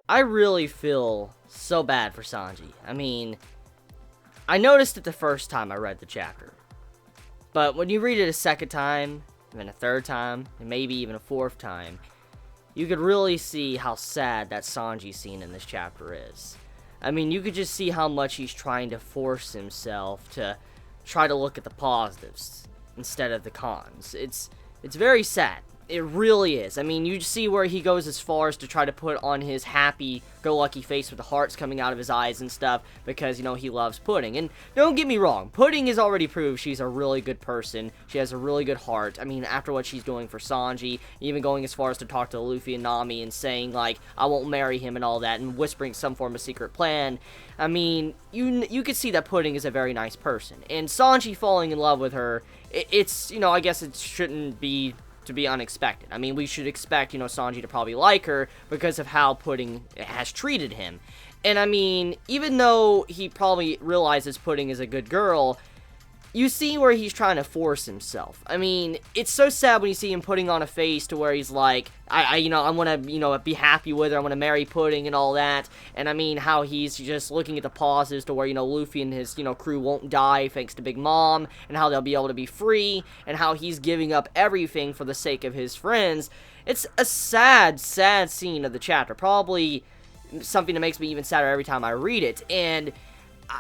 I really feel so bad for Sanji. I mean, I noticed it the first time I read the chapter. But when you read it a second time, and then a third time, and maybe even a fourth time, you could really see how sad that Sanji scene in this chapter is. I mean, you could just see how much he's trying to force himself to try to look at the positives instead of the cons. It's very sad. It really is. I mean, you see where he goes as far as to try to put on his happy-go-lucky face with the hearts coming out of his eyes and stuff because, you know, he loves Pudding. And don't get me wrong, Pudding has already proved she's a really good person. She has a really good heart. I mean, after what she's doing for Sanji, even going as far as to talk to Luffy and Nami and saying, like, I won't marry him and all that, and whispering some form of secret plan. I mean, you could see that Pudding is a very nice person. And Sanji falling in love with her, it's, you know, I guess it shouldn't be to be unexpected. I mean, we should expect, you know, Sanji to probably like her because of how Pudding has treated him. And I mean, even though he probably realizes Pudding is a good girl, you see where he's trying to force himself. I mean, it's so sad when you see him putting on a face to where he's like, I want to, you know, be happy with her, I want to marry Pudding and all that. And I mean, how he's just looking at the pauses to where, you know, Luffy and his, you know, crew won't die thanks to Big Mom, and how they'll be able to be free, and how he's giving up everything for the sake of his friends. It's a sad, sad scene of the chapter. Probably something that makes me even sadder every time I read it. And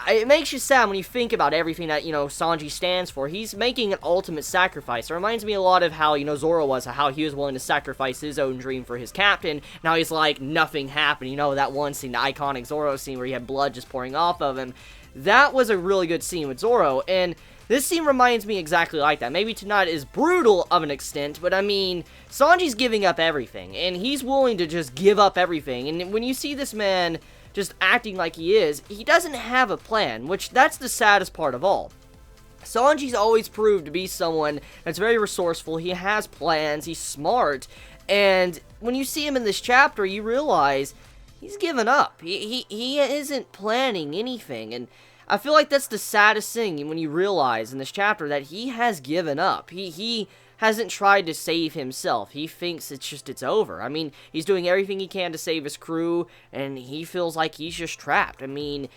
it makes you sad when you think about everything that, you know, Sanji stands for. He's making an ultimate sacrifice. It reminds me a lot of how, you know, Zoro was, how he was willing to sacrifice his own dream for his captain. Now he's like, nothing happened. You know, that one scene, the iconic Zoro scene where he had blood just pouring off of him. That was a really good scene with Zoro, and this scene reminds me exactly like that. Maybe to not as brutal of an extent, but I mean, Sanji's giving up everything, and he's willing to just give up everything. And when you see this man just acting like he is, he doesn't have a plan, which that's the saddest part of all. Sanji's always proved to be someone that's very resourceful, he has plans, he's smart, and when you see him in this chapter, you realize he's given up. He isn't planning anything, and I feel like that's the saddest thing when you realize in this chapter that he has given up. He hasn't tried to save himself. He thinks it's over. I mean, he's doing everything he can to save his crew, and he feels like he's just trapped. I mean,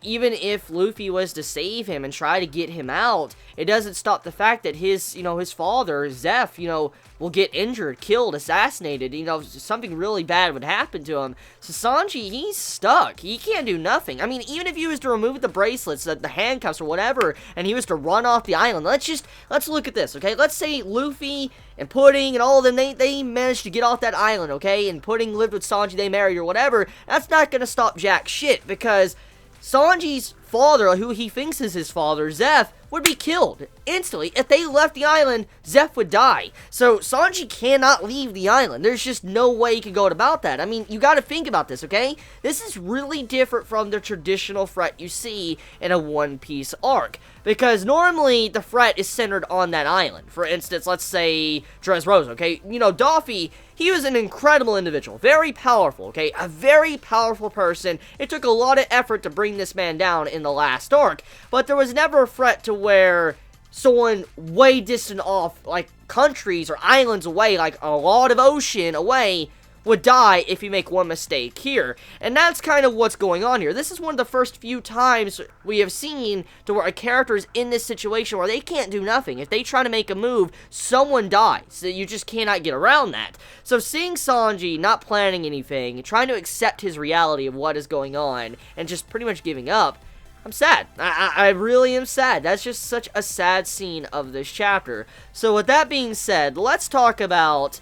even if Luffy was to save him and try to get him out, it doesn't stop the fact that his father, Zeph, will get injured, killed, assassinated, something really bad would happen to him. So Sanji, he's stuck. He can't do nothing. I mean, even if he was to remove the bracelets, the handcuffs or whatever, and he was to run off the island, let's look at this, okay? Let's say Luffy and Pudding and all of them, they managed to get off that island, okay? And Pudding lived with Sanji, they married or whatever. That's not gonna stop jack shit, because Sanji's father, who he thinks is his father, Zeph, would be killed instantly. If they left the island, Zeph would die. So Sanji cannot leave the island. There's just no way he can go about that. I mean, you gotta think about this, okay? This is really different from the traditional threat you see in a One Piece arc. Because normally, the threat is centered on that island. For instance, let's say Dressrosa, okay? Doffy, he was an incredible individual. Very powerful, okay? A very powerful person. It took a lot of effort to bring this man down in the last arc. But there was never a threat to where someone way distant off, like countries or islands away, like a lot of ocean away, would die if you make one mistake here. And that's kind of what's going on here. This is one of the first few times we have seen to where a character is in this situation where they can't do nothing. If they try to make a move, someone dies. So you just cannot get around that. So seeing Sanji not planning anything, trying to accept his reality of what is going on, and just pretty much giving up, I'm sad. I really am sad. That's just such a sad scene of this chapter. So with that being said, let's talk about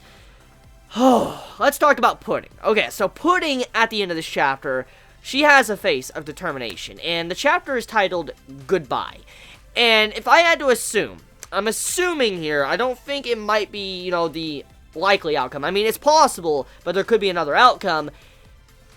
Pudding. Okay, so Pudding, at the end of this chapter, she has a face of determination, and the chapter is titled Goodbye. And if I had to assume, I'm assuming here, I don't think it might be, the likely outcome. I mean, it's possible, but there could be another outcome.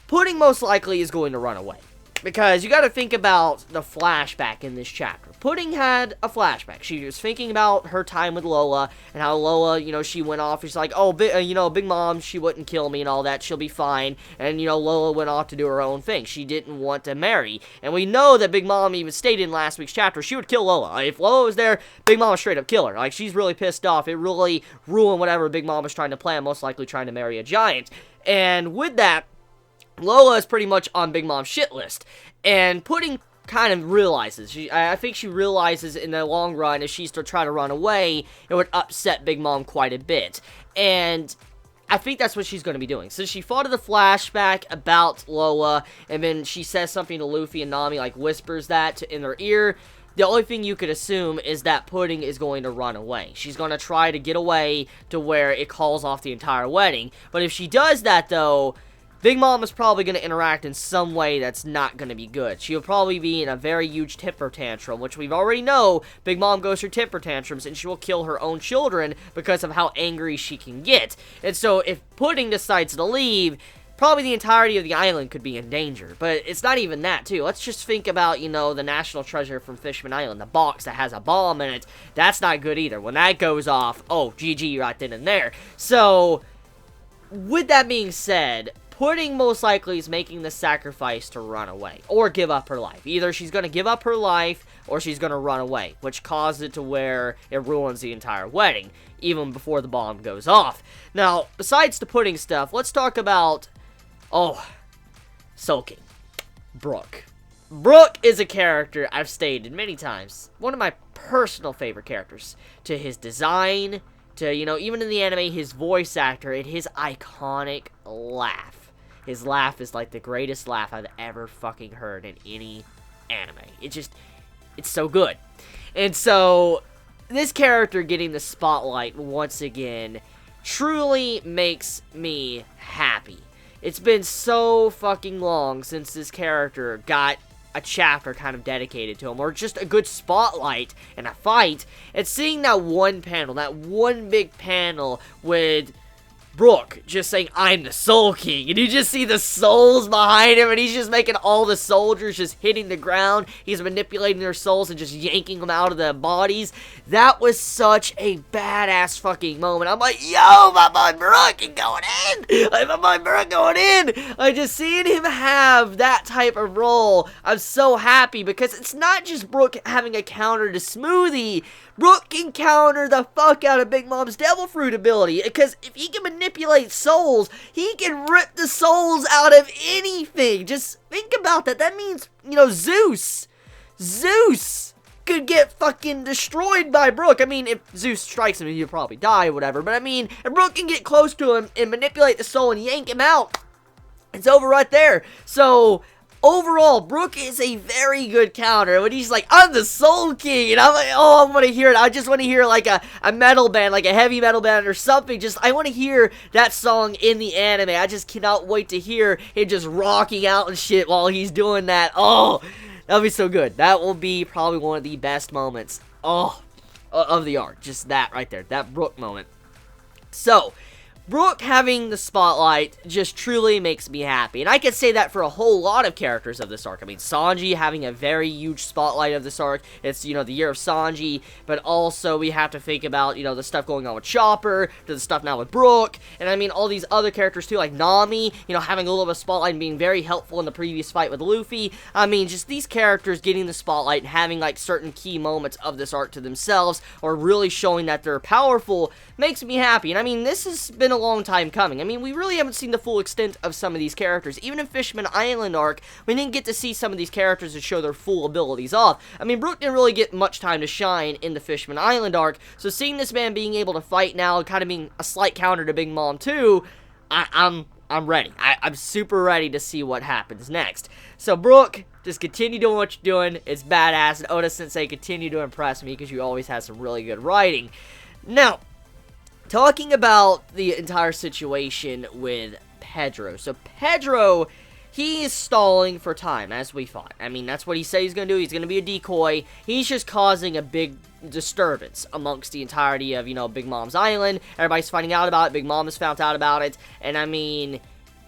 Pudding most likely is going to run away. Because you got to think about the flashback in this chapter. Pudding had a flashback. She was thinking about her time with Lola and how Lola, she went off. She's like, oh, Big Mom, she wouldn't kill me and all that. She'll be fine. And, Lola went off to do her own thing. She didn't want to marry. And we know that Big Mom even stated in last week's chapter she would kill Lola. If Lola was there, Big Mom would straight up kill her. Like, she's really pissed off. It really ruined whatever Big Mom was trying to plan, most likely trying to marry a giant. And with that, Lola is pretty much on Big Mom's shit list, and Pudding kind of realizes, I think she realizes in the long run, if she's to try to run away, it would upset Big Mom quite a bit, and I think that's what she's going to be doing. So she fought in the flashback about Lola, and then she says something to Luffy and Nami, like whispers that in their ear. The only thing you could assume is that Pudding is going to run away. She's going to try to get away to where it calls off the entire wedding, but if she does that, though, Big Mom is probably going to interact in some way that's not going to be good. She'll probably be in a very huge temper tantrum, which we already know Big Mom goes through temper tantrums, and she will kill her own children because of how angry she can get. And so if Pudding decides to leave, probably the entirety of the island could be in danger. But it's not even that, too. Let's just think about, the national treasure from Fishman Island, the box that has a bomb in it. That's not good either. When that goes off, oh, GG right then and there. So, with that being said, Pudding most likely is making the sacrifice to run away, or give up her life. Either she's going to give up her life, or she's going to run away, which causes it to where it ruins the entire wedding, even before the bomb goes off. Now, besides the Pudding stuff, let's talk about, sulking. Brook. Brook is a character I've stated many times, one of my personal favorite characters, to his design, to, even in the anime, his voice actor, and his iconic laugh. His laugh is like the greatest laugh I've ever fucking heard in any anime. It's so good. And so, this character getting the spotlight once again truly makes me happy. It's been so fucking long since this character got a chapter kind of dedicated to him, or just a good spotlight in a fight, and seeing that one panel, that one big panel with Brook just saying, I'm the Soul King, and you just see the souls behind him, and he's just making all the soldiers just hitting the ground. He's manipulating their souls and just yanking them out of their bodies. That was such a badass fucking moment. I'm like, yo, my boy Brook is going in! My boy Brook going in! I just seeing him have that type of role, I'm so happy, because it's not just Brook having a counter to Smoothie. Brook can counter the fuck out of Big Mom's Devil Fruit ability, because if he can manipulate souls, he can rip the souls out of anything. Just think about that. That means, Zeus could get fucking destroyed by Brook. I mean, if Zeus strikes him, he'll probably die or whatever, but I mean, if Brook can get close to him and manipulate the soul and yank him out, it's over right there. So, overall, Brook is a very good counter. When he's like, I'm the Soul King, and I'm like, oh, I want to hear it. I just want to hear like a metal band, like a heavy metal band or something. I want to hear that song in the anime. I just cannot wait to hear him just rocking out and shit while he's doing that. Oh, that'll be so good. That will be probably one of the best moments, of the arc. Just that right there, that Brook moment. So, Brook having the spotlight just truly makes me happy, and I could say that for a whole lot of characters of this arc. I mean, Sanji having a very huge spotlight of this arc. It's, the year of Sanji, but also we have to think about, the stuff going on with Chopper, to the stuff now with Brook, and I mean, all these other characters too, like Nami, having a little bit of spotlight and being very helpful in the previous fight with Luffy. I mean, just these characters getting the spotlight and having, like, certain key moments of this arc to themselves, or really showing that they're powerful, makes me happy, and I mean, this has been a long time coming. I mean, we really haven't seen the full extent of some of these characters. Even in Fishman Island arc, we didn't get to see some of these characters to show their full abilities off. I mean, Brook didn't really get much time to shine in the Fishman Island arc, so seeing this man being able to fight now, kind of being a slight counter to Big Mom too, I'm ready. I'm super ready to see what happens next. So, Brook, just continue doing what you're doing. It's badass, and Oda Sensei, continue to impress me, because you always have some really good writing. Now, talking about the entire situation with Pedro. So, Pedro, he is stalling for time, as we thought. I mean, that's what he said he's going to do. He's going to be a decoy. He's just causing a big disturbance amongst the entirety of, Big Mom's Island. Everybody's finding out about it. Big Mom has found out about it. And, I mean,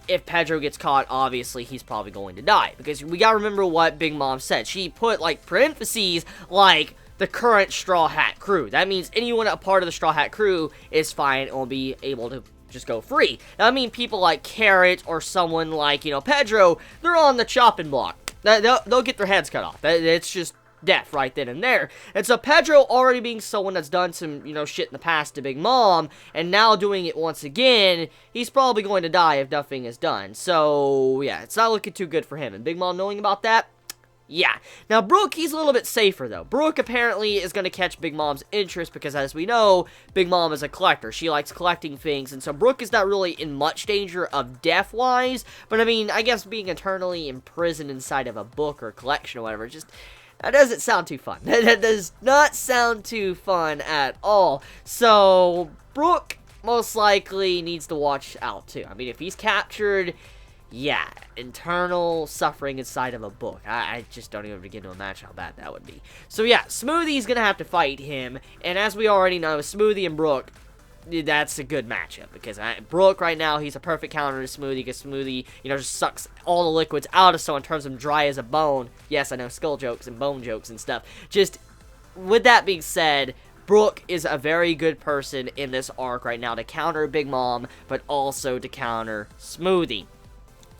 if Pedro gets caught, obviously he's probably going to die. Because we gotta remember what Big Mom said. She put, like, parentheses, like, the current Straw Hat crew. That means anyone a part of the Straw Hat crew is fine and will be able to just go free. Now, I mean, people like Carrot or someone like, you know, Pedro, they're on the chopping block. They'll get their heads cut off. It's just death right then and there. And so Pedro, already being someone that's done some, you know, shit in the past to Big Mom, and now doing it once again, he's probably going to die if nothing is done. So, yeah, it's not looking too good for him. And Big Mom knowing about that, yeah. Now, Brook, he's a little bit safer, though. Brook apparently is going to catch Big Mom's interest because, as we know, Big Mom is a collector. She likes collecting things, and so Brook is not really in much danger of death-wise, but, I mean, I guess being eternally imprisoned inside of a book or collection or whatever, just, that doesn't sound too fun. That does not sound too fun at all. So, Brook most likely needs to watch out, too. I mean, if he's captured, yeah, internal suffering inside of a book. I just don't even begin to imagine how bad that would be. So yeah, Smoothie's gonna have to fight him, and as we already know, Smoothie and Brook, that's a good matchup, because Brook right now, he's a perfect counter to Smoothie, because Smoothie, you know, just sucks all the liquids out of someone, turns him dry as a bone. Yes, I know, skull jokes and bone jokes and stuff. Just, with that being said, Brook is a very good person in this arc right now to counter Big Mom, but also to counter Smoothie.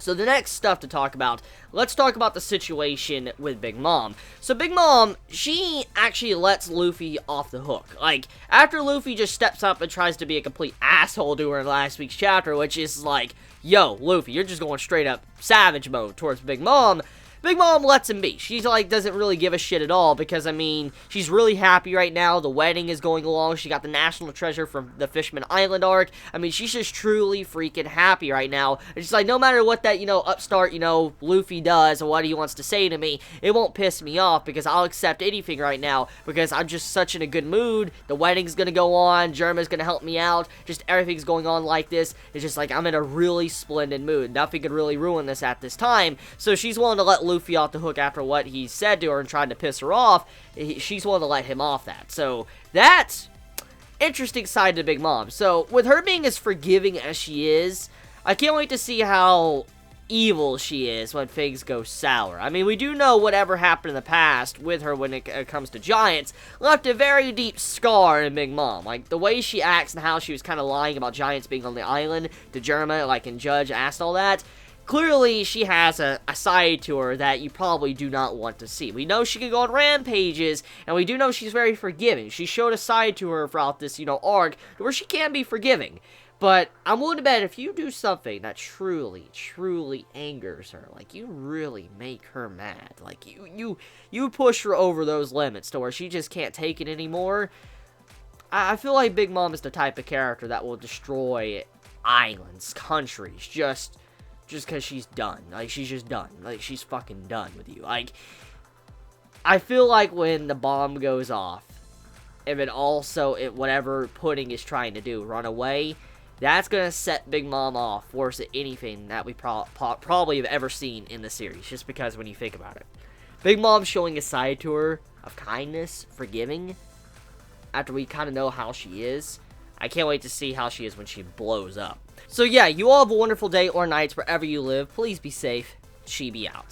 So the next stuff to talk about, let's talk about the situation with Big Mom. So Big Mom, she actually lets Luffy off the hook. Like, after Luffy just steps up and tries to be a complete asshole to her in last week's chapter, which is like, yo, Luffy, you're just going straight up savage mode towards Big Mom lets him be. She's like, doesn't really give a shit at all, because, I mean, she's really happy right now. The wedding is going along. She got the national treasure from the Fishman Island arc. I mean, she's just truly freaking happy right now. And she's like, no matter what that, you know, upstart, you know, Luffy does, or what he wants to say to me, it won't piss me off, because I'll accept anything right now, because I'm just such in a good mood. The wedding's gonna go on. Germa's gonna help me out. Just everything's going on like this. It's just like, I'm in a really splendid mood. Nothing could really ruin this at this time. So she's willing to let Luffy off the hook after what he said to her and trying to piss her off. She's willing to let him off that. So that's interesting side to Big Mom. So with her being as forgiving as she is, I can't wait to see how evil she is when things go sour. I mean, we do know whatever happened in the past with her when it comes to giants left a very deep scar in Big Mom. Like, the way she acts and how she was kind of lying about giants being on the island to Germa, like, and Judge asked all that. Clearly, she has a side to her that you probably do not want to see. We know she can go on rampages, and we do know she's very forgiving. She showed a side to her throughout this, you know, arc where she can be forgiving. But I'm willing to bet if you do something that truly, truly angers her, like, you really make her mad, like, you push her over those limits to where she just can't take it anymore, I feel like Big Mom is the type of character that will destroy islands, countries, just because she's done. Like, she's just done. Like, she's fucking done with you. Like, I feel like when the bomb goes off, and then also whatever Pudding is trying to do, run away, that's gonna set Big Mom off worse than anything that we probably have ever seen in the series, just because when you think about it. Big Mom showing a side to her of kindness, forgiving, after we kind of know how she is. I can't wait to see how she is when she blows up. So yeah, you all have a wonderful day or night wherever you live. Please be safe. Chibi out.